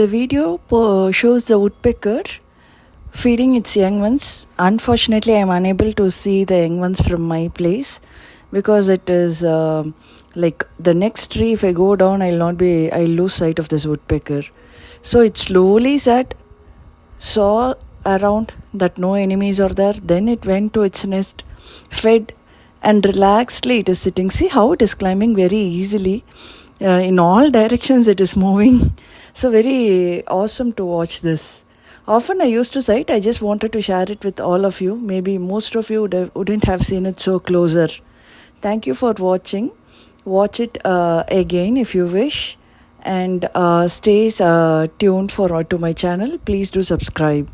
The video shows the woodpecker feeding its young ones. Unfortunately, I am unable to see the young ones from my place because it is like the next tree. If I go down, I'll lose sight of this woodpecker. So it slowly saw around that no enemies are there. Then it went to its nest, fed, and relaxedly it is sitting. See how it is climbing very easily. In all directions it is moving. So very awesome to watch this. Often I used to say it, I just wanted to share it with all of you. Maybe most of you wouldn't have seen it so closer. Thank you for watching. Watch it again if you wish, and stay tuned to my channel. Please do subscribe.